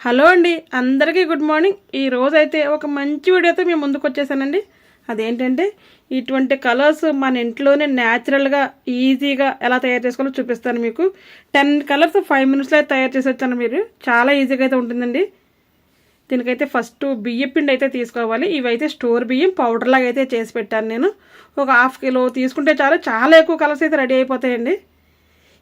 Hello అండి, అందరికీ good morning. ఈ రోజైతే ఒక మంచి వీడియోతో మేము ముందుకు వచ్చేసానండి. అదేంటంటే ఇటువంటి కలర్స్ మన ఇంట్లోనే న్యాచురల్గా ఈజీగా ఎలా తయారు చేసుకోవాలో చూపిస్తాను మీకు. 10 కలర్స్ 5 మినిట్స్లో తయారు చేసి వచ్చాను. మీరు చాలా ఈజీగా అయితే ఉంటుందండి. దీనికైతే ఫస్ట్ బియ్యం పిండి అయితే తీసుకోవాలి. ఇవైతే స్టోర్ బియ్యం పౌడర్ లాగా అయితే చేసి పెట్టాను నేను. ఒక 1/2 కిలో తీసుకుంటే చాలా ఎక్కువ కలర్స్ అయితే రెడీ అయిపోతాయండి.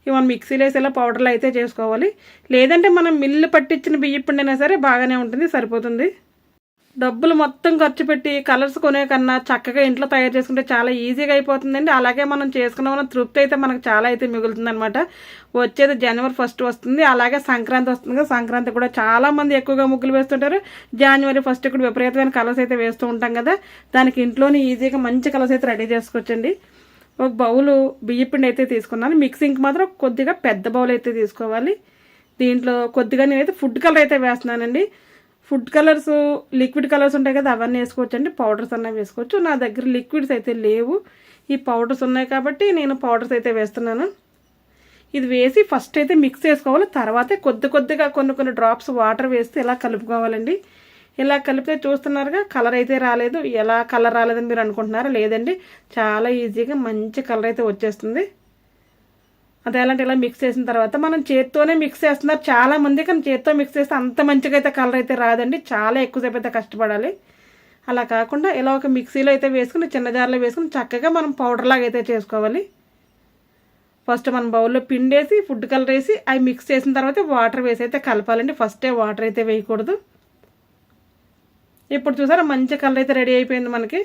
ఇవి మనం మిక్సీలో వేసి ఇలా పౌడర్లు అయితే చేసుకోవాలి. లేదంటే మనం మిల్లు పట్టించిన బియ్యం పిండి అయినా సరే బాగానే ఉంటుంది, సరిపోతుంది. డబ్బులు మొత్తం ఖర్చు పెట్టి కలర్స్ కొనే కన్నా చక్కగా ఇంట్లో తయారు చేసుకుంటే చాలా ఈజీగా అయిపోతుందండి. అలాగే మనం చేసుకున్న తృప్తి అయితే మనకు చాలా అయితే మిగులుతుంది అనమాట. వచ్చేది January 1 వస్తుంది, అలాగే సంక్రాంతి వస్తుంది కదా. సంక్రాంతి కూడా చాలామంది ఎక్కువగా ముగ్గులు వేస్తుంటారు. January 1 కూడా విపరీతమైన కలర్స్ అయితే వేస్తూ ఉంటాం కదా. దానికి ఇంట్లోనే ఈజీగా మంచి కలర్స్ అయితే రెడీ చేసుకోవచ్చండి. ఒక బౌలు బియ్యపిండి అయితే తీసుకున్నాను. మిక్సింగ్కి మాత్రం కొద్దిగా పెద్ద బౌల్ అయితే తీసుకోవాలి. దీంట్లో కొద్దిగా నేనైతే ఫుడ్ కలర్ అయితే వేస్తున్నానండి. ఫుడ్ కలర్స్, లిక్విడ్ కలర్స్ ఉంటాయి కదా, అవన్నీ వేసుకోవచ్చండి. పౌడర్స్ అన్నా వేసుకోవచ్చు. నా దగ్గర లిక్విడ్స్ అయితే లేవు, ఈ పౌడర్స్ ఉన్నాయి కాబట్టి నేను పౌడర్స్ అయితే వేస్తున్నాను. ఇది వేసి ఫస్ట్ అయితే మిక్స్ చేసుకోవాలి. తర్వాత కొద్దిగా కొన్ని డ్రాప్స్ వాటర్ వేస్తే ఇలా కలుపుకోవాలండి. ఇలా కలిపితే చూస్తున్నారుగా కలర్ అయితే రాలేదు. ఎలా కలర్ రాలేదని మీరు అనుకుంటున్నారా? లేదండి, చాలా ఈజీగా మంచి కలర్ అయితే వచ్చేస్తుంది. అదే అలాంటి ఇలా మిక్స్ చేసిన తర్వాత మనం చేత్తోనే మిక్స్ చేస్తున్నారు చాలామంది, కానీ చేత్తో మిక్స్ చేస్తే అంత మంచిగా అయితే కలర్ అయితే రాదండి. చాలా ఎక్కువసేపు అయితే కష్టపడాలి. అలా కాకుండా ఇలా ఒక మిక్సీలో అయితే వేసుకుని చిన్న జార్లో వేసుకుని చక్కగా మనం పౌడర్ లాగా అయితే చేసుకోవాలి. ఫస్ట్ మనం బౌల్లో పిండేసి ఫుడ్ కలర్ వేసి అవి మిక్స్ చేసిన తర్వాత వాటర్ వేసి అయితే కలపాలండి. ఫస్టే వాటర్ అయితే వేయకూడదు. ఇప్పుడు చూసారా మంచి కలర్ అయితే రెడీ అయిపోయింది మనకి.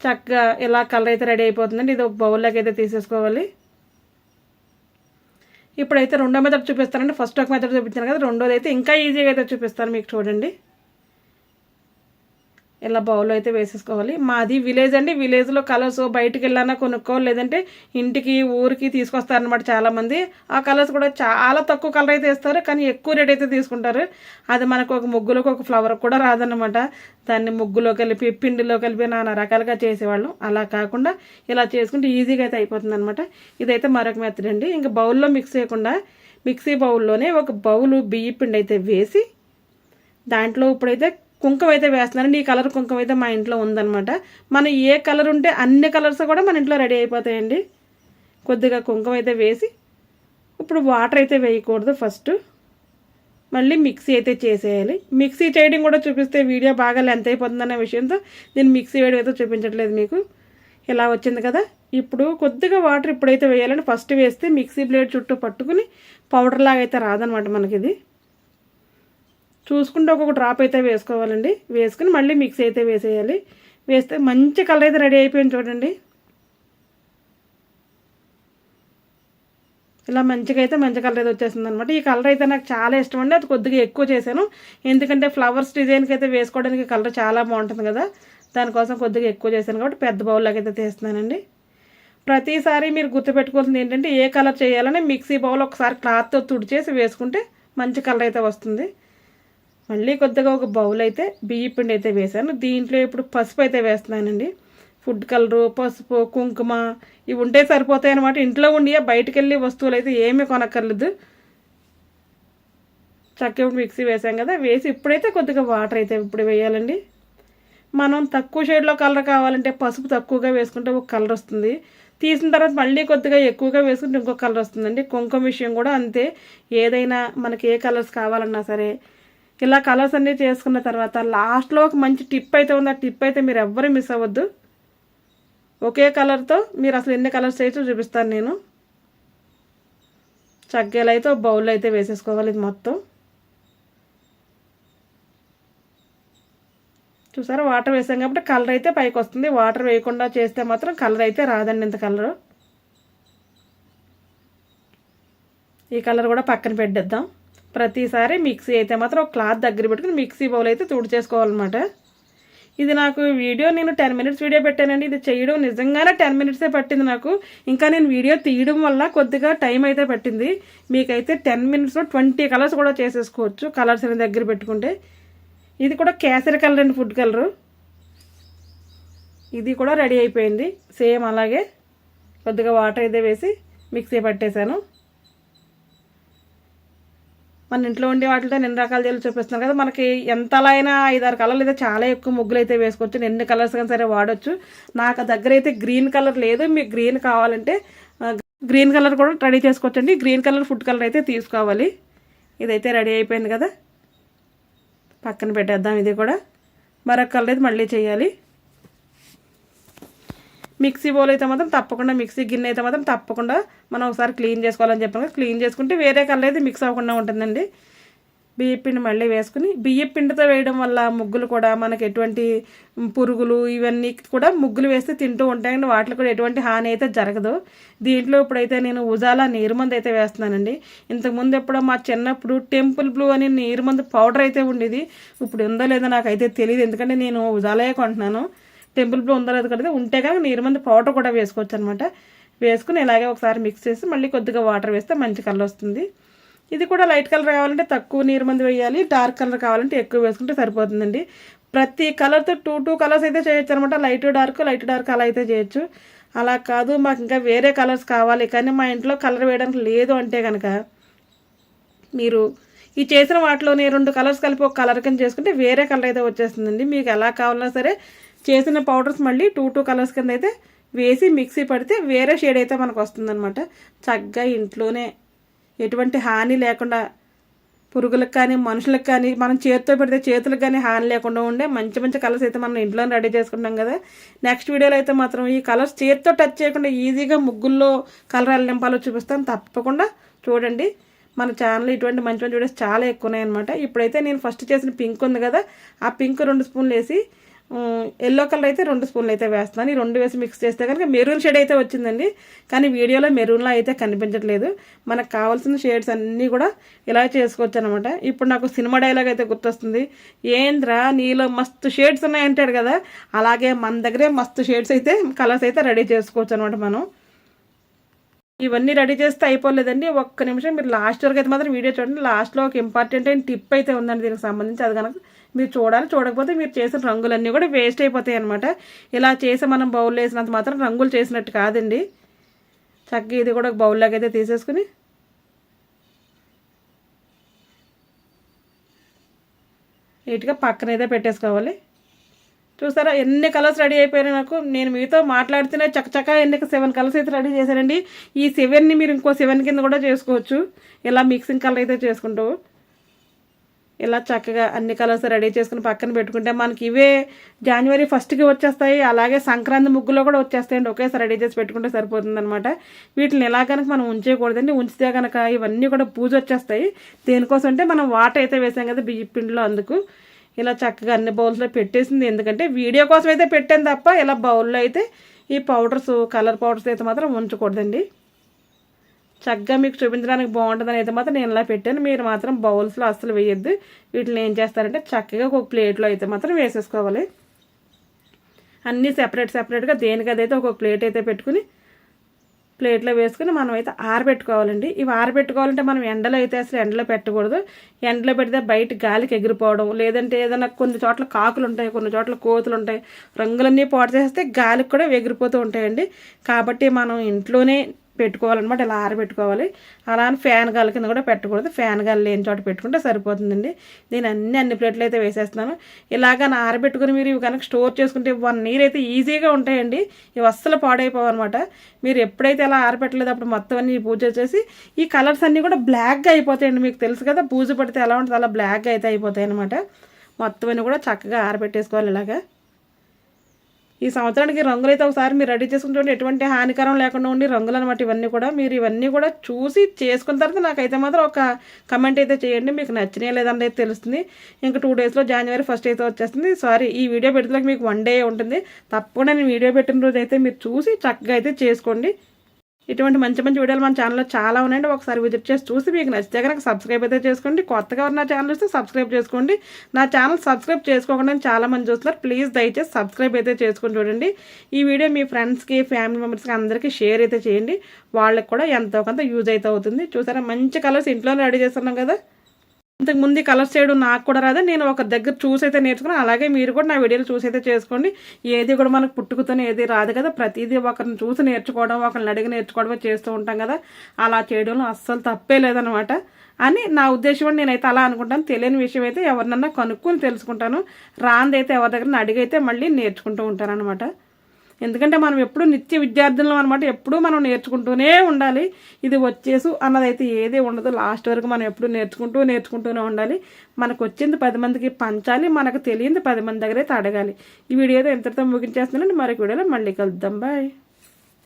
చక్కగా ఇలా కలర్ అయితే రెడీ అయిపోతుందండి. ఇది ఒక బౌల్లోకి అయితే తీసేసుకోవాలి. ఇప్పుడైతే రెండో మెథడ్ చూపిస్తానండి. ఫస్ట్ ఒక మెథడ్ చూపించాను కదా, రెండోది అయితే ఇంకా ఈజీగా అయితే చూపిస్తాను మీకు. చూడండి, ఇలా బౌల్లో అయితే వేసేసుకోవాలి. మాది విలేజ్ అండి. విలేజ్లో కలర్స్ బయటికి వెళ్ళానా కొనుక్కోవాలి, లేదంటే ఇంటికి ఊరికి తీసుకొస్తారనమాట చాలామంది. ఆ కలర్స్ కూడా చాలా తక్కువ కలర్ అయితే వేస్తారు, కానీ ఎక్కువ రేట్ అయితే తీసుకుంటారు. అది మనకు ఒక ముగ్గులోకి ఒక ఫ్లవర్ కూడా రాదన్నమాట. దాన్ని ముగ్గులో కలిపి పిండిలో కలిపి నానా రకాలుగా చేసేవాళ్ళం. అలా కాకుండా ఇలా చేసుకుంటే ఈజీగా అయితే అయిపోతుంది అనమాట. ఇదైతే మరొక మెథడ్ అండి. ఇంకా బౌల్లో మిక్స్ చేయకుండా మిక్సీ బౌల్లోనే ఒక బౌలు బియ్య పిండి అయితే వేసి దాంట్లో ఇప్పుడైతే కుంకుమ అయితే వేస్తున్నానండి. ఈ కలర్ కుంకుమ అయితే మా ఇంట్లో ఉందన్నమాట. మనం ఏ కలర్ ఉంటే అన్ని కలర్స్ కూడా మన ఇంట్లో రెడీ అయిపోతాయండి. కొద్దిగా కుంకుమ అయితే వేసి ఇప్పుడు వాటర్ అయితే వేయకూడదు. ఫస్ట్ మళ్ళీ మిక్సీ అయితే చేసేయాలి. మిక్సీ చేయడం కూడా చూపిస్తే వీడియో బాగా లెంత్ అయిపోతుందనే విషయంతో నేను మిక్సీ వేయడం అయితే చూపించట్లేదు మీకు. ఇలా వచ్చింది కదా. ఇప్పుడు కొద్దిగా వాటర్ ఇప్పుడైతే వేయాలండి. ఫస్ట్ వేస్తే మిక్సీ బ్లేడ్ చుట్టూ పట్టుకుని పౌడర్ లాగా అయితే రాదనమాట మనకి. ఇది చూసుకుంటే ఒక్కొక్క డ్రాప్ అయితే వేసుకోవాలండి. వేసుకుని మళ్ళీ మిక్స్ అయితే వేసేయాలి. వేస్తే మంచి కలర్ అయితే రెడీ అయిపోయింది చూడండి. ఇలా మంచి కలర్ అయితే వచ్చేస్తుంది అనమాట. ఈ కలర్ అయితే నాకు చాలా ఇష్టం అండి. అది కొద్దిగా ఎక్కువ చేశాను, ఎందుకంటే ఫ్లవర్స్ డిజైన్కి అయితే వేసుకోవడానికి కలర్ చాలా బాగుంటుంది కదా. దానికోసం కొద్దిగా ఎక్కువ చేశాను కాబట్టి పెద్ద బౌల్లోకి అయితే తీస్తున్నానండి. ప్రతిసారి మీరు గుర్తుపెట్టుకోవాల్సింది ఏంటంటే ఏ కలర్ చేయాలని మిక్సీ బౌల్ ఒకసారి క్లాత్తో తుడిచేసి వేసుకుంటే మంచి కలర్ అయితే వస్తుంది. మళ్ళీ కొద్దిగా ఒక బౌల్ అయితే బియ్య పిండి అయితే వేసాను. దీంట్లో ఇప్పుడు పసుపు అయితే వేస్తున్నానండి. ఫుడ్ కలరు, పసుపు, కుంకుమ ఇవి ఉంటే సరిపోతాయి అనమాట. ఇంట్లో ఉండి బయటికి వెళ్ళి వస్తువులు అయితే ఏమీ కొనక్కర్లేదు. చక్కగా మిక్సీ వేసాం కదా, వేసి ఇప్పుడైతే కొద్దిగా వాటర్ అయితే ఇప్పుడు వేయాలండి. మనం తక్కువ షేడ్లో కలర్ కావాలంటే పసుపు తక్కువగా వేసుకుంటే ఒక కలర్ వస్తుంది. తీసిన తర్వాత మళ్ళీ కొద్దిగా ఎక్కువగా వేసుకుంటే ఇంకొక కలర్ వస్తుందండి. కుంకుమ విషయం కూడా అంతే. ఏదైనా మనకి ఏ కలర్స్ కావాలన్నా సరే ఇలా కలర్స్ అన్నీ చేసుకున్న తర్వాత లాస్ట్లో ఒక మంచి టిప్ అయితే ఉంది. ఆ టిప్ అయితే మీరు ఎవ్వరూ మిస్ అవ్వద్దు. ఒకే కలర్తో మీరు అసలు ఎన్ని కలర్స్ చేయొచ్చో చూపిస్తాను నేను. చక్కెలు అయితే ఒక బౌల్లో అయితే వేసేసుకోవాలి. ఇది మొత్తం చూసారా, వాటర్ వేసాం కాబట్టి కలర్ అయితే పైకి వస్తుంది. వాటర్ వేయకుండా చేస్తే మాత్రం కలర్ అయితే రాదండి. ఇంత కలరు ఈ కలర్ కూడా పక్కన పెట్టేద్దాం. ప్రతిసారి మిక్సీ అయితే మాత్రం ఒక క్లాత్ దగ్గర పెట్టుకుని మిక్సీ బౌల్ అయితే తుడిచేసుకోవాలన్నమాట. ఇది నాకు వీడియో నేను 10 మినిట్స్ వీడియో పెట్టానండి. ఇది చేయడం నిజంగానే 10 మినిట్సే పట్టింది నాకు. ఇంకా నేను వీడియో తీయడం వల్ల కొద్దిగా టైం అయితే పట్టింది. మీకైతే 10 మినిట్స్లో 20 కలర్స్ కూడా చేసేసుకోవచ్చు కలర్స్ అని దగ్గర పెట్టుకుంటే. ఇది కూడా కేసరి కలర్ అండి, ఫుడ్ కలరు. ఇది కూడా రెడీ అయిపోయింది. సేమ్ అలాగే కొద్దిగా వాటర్ అయితే వేసి మిక్సీ పట్టేశాను. మన ఇంట్లో ఉండే వాటితో ఎన్ని రకాల జల్లు చూపిస్తున్నాను కదా. మనకి ఎంత అలా అయినా 5-6 కలర్లు అయితే చాలా ఎక్కువ ముగ్గులు అయితే వేసుకోవచ్చు. ఎన్ని కలర్స్ కానీ సరే వాడచ్చు. నాకు దగ్గర అయితే గ్రీన్ కలర్ లేదు. మీకు గ్రీన్ కావాలంటే గ్రీన్ కలర్ కూడా రెడీ చేసుకోవచ్చండి. గ్రీన్ కలర్ ఫుడ్ కలర్ అయితే తీసుకోవాలి. ఇదైతే రెడీ అయిపోయింది కదా, పక్కన పెట్టేద్దాం. ఇది కూడా మరొక కలర్ అయితే మళ్ళీ చేయాలి. మిక్సీ బౌల్ అయితే మాత్రం తప్పకుండా, మిక్సీ గిన్నె అయితే మాత్రం తప్పకుండా మనం ఒకసారి క్లీన్ చేసుకోవాలని చెప్పాను కదా. క్లీన్ చేసుకుంటే వేరే కలర్ అయితే మిక్స్ అవ్వకుండా ఉంటుందండి. బియ్యపిండి మళ్ళీ వేసుకుని, బియ్యపిండితో వేయడం వల్ల ముగ్గులు కూడా మనకి ఎటువంటి పురుగులు ఇవన్నీ కూడా ముగ్గులు వేస్తే తింటూ ఉంటాయండి. వాటిలో కూడా ఎటువంటి హాని అయితే జరగదు. దీంట్లో ఇప్పుడైతే నేను ఉజాలా నీరుమందు అయితే వేస్తున్నానండి. ఇంతకుముందు ఎప్పుడో మా చిన్నప్పుడు టెంపుల్ బ్లూ అని నీరుమందు పౌడర్ అయితే ఉండేది. ఇప్పుడు ఉందో లేదో నాకైతే తెలియదు, ఎందుకంటే నేను ఉజాలే కొంటున్నాను. టెంపుల్ బ్లూ ఉందో లేదు కదా, ఉంటే కనుక నీరుమందు పౌడర్ కూడా వేసుకోవచ్చు అనమాట. వేసుకుని ఇలాగే ఒకసారి మిక్స్ చేసి మళ్ళీ కొద్దిగా వాటర్ వేస్తే మంచి కలర్ వస్తుంది. ఇది కూడా లైట్ కలర్ కావాలంటే తక్కువ నీరుమందు వేయాలి, డార్క్ కలర్ కావాలంటే ఎక్కువ వేసుకుంటే సరిపోతుందండి. ప్రతి కలర్తో 2 కలర్స్ అయితే చేయొచ్చు అనమాట. లైట్ డార్క్ అలా అయితే చేయొచ్చు. అలా కాదు మాకు ఇంకా వేరే కలర్స్ కావాలి కానీ మా ఇంట్లో కలర్ వేయడానికి లేదు అంటే కనుక మీరు ఈ చేసిన వాటిలోనే 2 కలర్స్ కలిపి ఒక కలర్ కింద చేసుకుంటే వేరే కలర్ అయితే వచ్చేస్తుందండి. మీకు ఎలా కావాలన్నా సరే చేసిన పౌడర్స్ మళ్ళీ 2 కలర్స్ కింద అయితే వేసి మిక్సీ పడితే వేరే షేడ్ అయితే మనకు వస్తుందన్నమాట. చక్కగా ఇంట్లోనే ఎటువంటి హాని లేకుండా, పురుగులకు కానీ మనుషులకు కానీ మనం చేతితో పెడితే చేతులకు కానీ హాని లేకుండా ఉండే మంచి మంచి కలర్స్ అయితే మనం ఇంట్లోనే రెడీ చేసుకుంటాం కదా. నెక్స్ట్ వీడియోలో అయితే మాత్రం ఈ కలర్స్ చేతితో టచ్ చేయకుండా ఈజీగా ముగ్గుల్లో కలర్ నింపాలో చూపిస్తాను. తప్పకుండా చూడండి. మన ఛానల్ ఇటువంటి మంచి మంచి వీడియోస్ చాలా ఎక్కువ ఉన్నాయన్నమాట. ఇప్పుడైతే నేను ఫస్ట్ చేసిన పింక్ ఉంది కదా, ఆ పింక్ 2 స్పూన్లు వేసి, ఎల్లో కలర్ అయితే 2 స్పూన్లు అయితే వేస్తున్నాను. ఈ 2 వేసి మిక్స్ చేస్తే కనుక మెరూన్ షేడ్ అయితే వచ్చిందండి. కానీ వీడియోలో మెరూన్లో అయితే కనిపించట్లేదు. మనకు కావాల్సిన షేడ్స్ అన్నీ కూడా ఇలా చేసుకోవచ్చు అనమాట. ఇప్పుడు నాకు సినిమా డైలాగ్ అయితే గుర్తొస్తుంది, ఏంద్రా నీలో మస్తు షేడ్స్ ఉన్నాయంటాడు కదా. అలాగే మన దగ్గరే మస్తు షేడ్స్ అయితే కలర్స్ అయితే రెడీ చేసుకోవచ్చు అనమాట. మనం ఇవన్నీ రెడీ చేస్తే అయిపోలేదండి. ఒక్క నిమిషం మీరు లాస్ట్ వరకు అయితే మాత్రం వీడియో చూడండి. లాస్ట్లో ఒక ఇంపార్టెంట్ అయిన టిప్ అయితే ఉందండి దీనికి సంబంధించి. అది కనుక మీరు చూడాలి. చూడకపోతే మీరు చేసిన రంగులన్నీ కూడా వేస్ట్ అయిపోతాయి అనమాట. ఇలా చేసి మనం బౌల్లో వేసినంత మాత్రం రంగులు చేసినట్టు కాదండి. చక్కగా ఇది కూడా ఒక బౌల్లోకి అయితే తీసేసుకుని నీట్గా పక్కనైతే పెట్టేసుకోవాలి. చూసారా ఎన్ని కలర్స్ రెడీ అయిపోయినాయి నాకు. నేను మీతో మాట్లాడుతూనే చక్కచక్క 7 కలర్స్ అయితే రెడీ చేశానండి. ఈ 7ని మీరు ఇంకో 7 కింద కూడా చేసుకోవచ్చు. ఇలా మిక్సింగ్ కలర్ అయితే చేసుకుంటూ ఇలా చక్కగా అన్ని కలర్స్ రెడీ చేసుకుని పక్కన పెట్టుకుంటే మనకి ఇవే జనవరి 1కి వచ్చేస్తాయి. అలాగే సంక్రాంతి ముగ్గులో కూడా వచ్చేస్తాయండి. ఒకేసారి రెడీ చేసి పెట్టుకుంటే సరిపోతుంది అనమాట. వీటిని ఎలా కనుక మనం ఉంచేయకూడదండి. ఉంచితే కనుక ఇవన్నీ కూడా పూజ వచ్చేస్తాయి. దేనికోసం అంటే మనం వాటర్ అయితే వేసాం కదా బియ్య పిండిలో, అందుకు ఇలా చక్కగా అన్ని బౌల్స్లో పెట్టేసింది. ఎందుకంటే వీడియో కోసం అయితే పెట్టాను తప్ప ఇలా బౌల్లో అయితే ఈ పౌడర్స్, కలర్ పౌడర్స్ అయితే మాత్రం ఉంచకూడదండి. చక్కగా మీకు చూపించడానికి బాగుంటుందని అయితే మాత్రం నేను ఇలా పెట్టాను. మీరు మాత్రం బౌల్స్లో అస్సలు వేయొద్దు. వీటిని ఏం చేస్తారంటే చక్కగా ఒక ప్లేట్లో అయితే మాత్రం వేసేసుకోవాలి. అన్నీ సెపరేట్గా దేనికదైతే ఒక ప్లేట్ అయితే పెట్టుకుని ప్లేట్లో వేసుకుని మనం అయితే ఆరబెట్టుకోవాలండి. ఇవి ఆరబెట్టుకోవాలంటే మనం ఎండలో అయితే అసలు ఎండలో పెట్టకూడదు. ఎండలో పెడితే బయట గాలికి ఎగిరిపోవడం, లేదంటే ఏదైనా కొన్ని చోట్ల కాకులు ఉంటాయి, కొన్ని చోట్ల కోతులు ఉంటాయి, రంగులన్నీ పాడు చేస్తే గాలికి కూడా ఎగిరిపోతూ ఉంటాయండి. కాబట్టి మనం ఇంట్లోనే పెట్టుకోవాలన్నమాట. ఇలా ఆరబెట్టుకోవాలి. అలా అని ఫ్యాన్ గాలి కింద కూడా పెట్టకూడదు. ఫ్యాన్ గాలి లేని చోట పెట్టుకుంటే సరిపోతుందండి. నేను అన్ని ప్లేట్లు అయితే వేసేస్తున్నాను. ఇలాగా ఆరబెట్టుకుని మీరు ఇవి కనుక స్టోర్ చేసుకుంటే 1 ఇయర్ అయితే ఈజీగా ఉంటాయండి. ఇవి అస్సలు పాడైపోవన్నమాట. మీరు ఎప్పుడైతే అలా ఆరబెట్టలేదు అప్పుడు మొత్తం అన్ని పూజ చేసి ఈ కలర్స్ అన్నీ కూడా బ్లాక్గా అయిపోతాయండి. మీకు తెలుసు కదా పూజ పడితే ఎలా ఉంటుంది, అలా బ్లాక్గా అయితే అయిపోతాయి అనమాట. మొత్తం అన్నీ కూడా చక్కగా ఆరబెట్టేసుకోవాలి. ఇలాగా ఈ సంవత్సరానికి రంగులు అయితే ఒకసారి మీరు రెడీ చేసుకుని చూడండి. ఎటువంటి హానికరం లేకుండా ఉండి రంగులు అనమాట. ఇవన్నీ కూడా మీరు ఇవన్నీ కూడా చూసి చేసుకున్న తర్వాత నాకైతే మాత్రం ఒక కమెంట్ అయితే చేయండి. మీకు నచ్చినాయో లేదని అయితే తెలుస్తుంది. ఇంకా 2 డేస్లో జనవరి 1 అయితే వచ్చేస్తుంది. సారీ, ఈ వీడియో పెట్టడానికి మీకు 1 డే ఉంటుంది. తప్పకుండా నేను వీడియో పెట్టిన రోజు అయితే మీరు చూసి చక్కగా అయితే చేసుకోండి. ఇటువంటి మంచి మంచి వీడియోలు మన ఛానల్లో చాలా ఉన్నాయండి. ఒకసారి విజిట్ చేసి చూసి మీకు నచ్చితే కనుక సబ్స్క్రైబ్ అయితే చేసుకోండి. కొత్తగా ఉన్న ఛానల్ వస్తే సబ్స్క్రైబ్ చేసుకోండి. నా ఛానల్ సబ్స్క్రైబ్ చేసుకోకుండా చాలా మంది చూస్తున్నారు. ప్లీజ్ దయచేసి సబ్స్క్రైబ్ అయితే చేసుకొని చూడండి. ఈ వీడియో మీ ఫ్రెండ్స్కి, ఫ్యామిలీ మెంబర్స్కి అందరికీ షేర్ అయితే చేయండి. వాళ్ళకి కూడా ఎంతో కొంత యూజ్ అయితే అవుతుంది. చూసారా మంచి కలర్స్ ఇంట్లోనే రెడీ చేస్తున్నాం కదా. ఇంతకు ముందు కలర్స్ చేయడం నాకు కూడా రాదు, నేను ఒక దగ్గర చూసి అయితే నేర్చుకున్నాను. అలాగే మీరు కూడా నా వీడియోలు చూసి అయితే చేసుకోండి. ఏది కూడా మనకు పుట్టుకతోనే ఏది రాదు కదా, ప్రతిదీ ఒకరిని చూసి నేర్చుకోవడం, ఒకరిని అడిగి నేర్చుకోవడమే చేస్తూ ఉంటాం కదా. అలా చేయడంలో అస్సలు తప్పే లేదనమాట అని నా ఉద్దేశం. నేనైతే అలా అనుకుంటాను. తెలియని విషయం అయితే ఎవరినన్నా కనుక్కొని తెలుసుకుంటాను. రాందైతే ఎవరి దగ్గర అడిగైతే మళ్ళీ నేర్చుకుంటూ ఉంటాను అనమాట. ఎందుకంటే మనం ఎప్పుడు నిత్య విద్యార్థులం అనమాట. ఎప్పుడూ మనం నేర్చుకుంటూనే ఉండాలి. ఇది వచ్చేసు అన్నదైతే ఏది ఉండదు. లాస్ట్ వరకు మనం ఎప్పుడు నేర్చుకుంటూనే ఉండాలి. మనకు వచ్చింది 10 మందికి పంచాలి, మనకు తెలియంది 10 మంది దగ్గర అయితే అడగాలి. ఈ వీడియో అయితే ఎంతటితో ముగించేస్తున్నాను. మరొక వీడియోలో మళ్ళీ కలుద్దాం. బాయ్.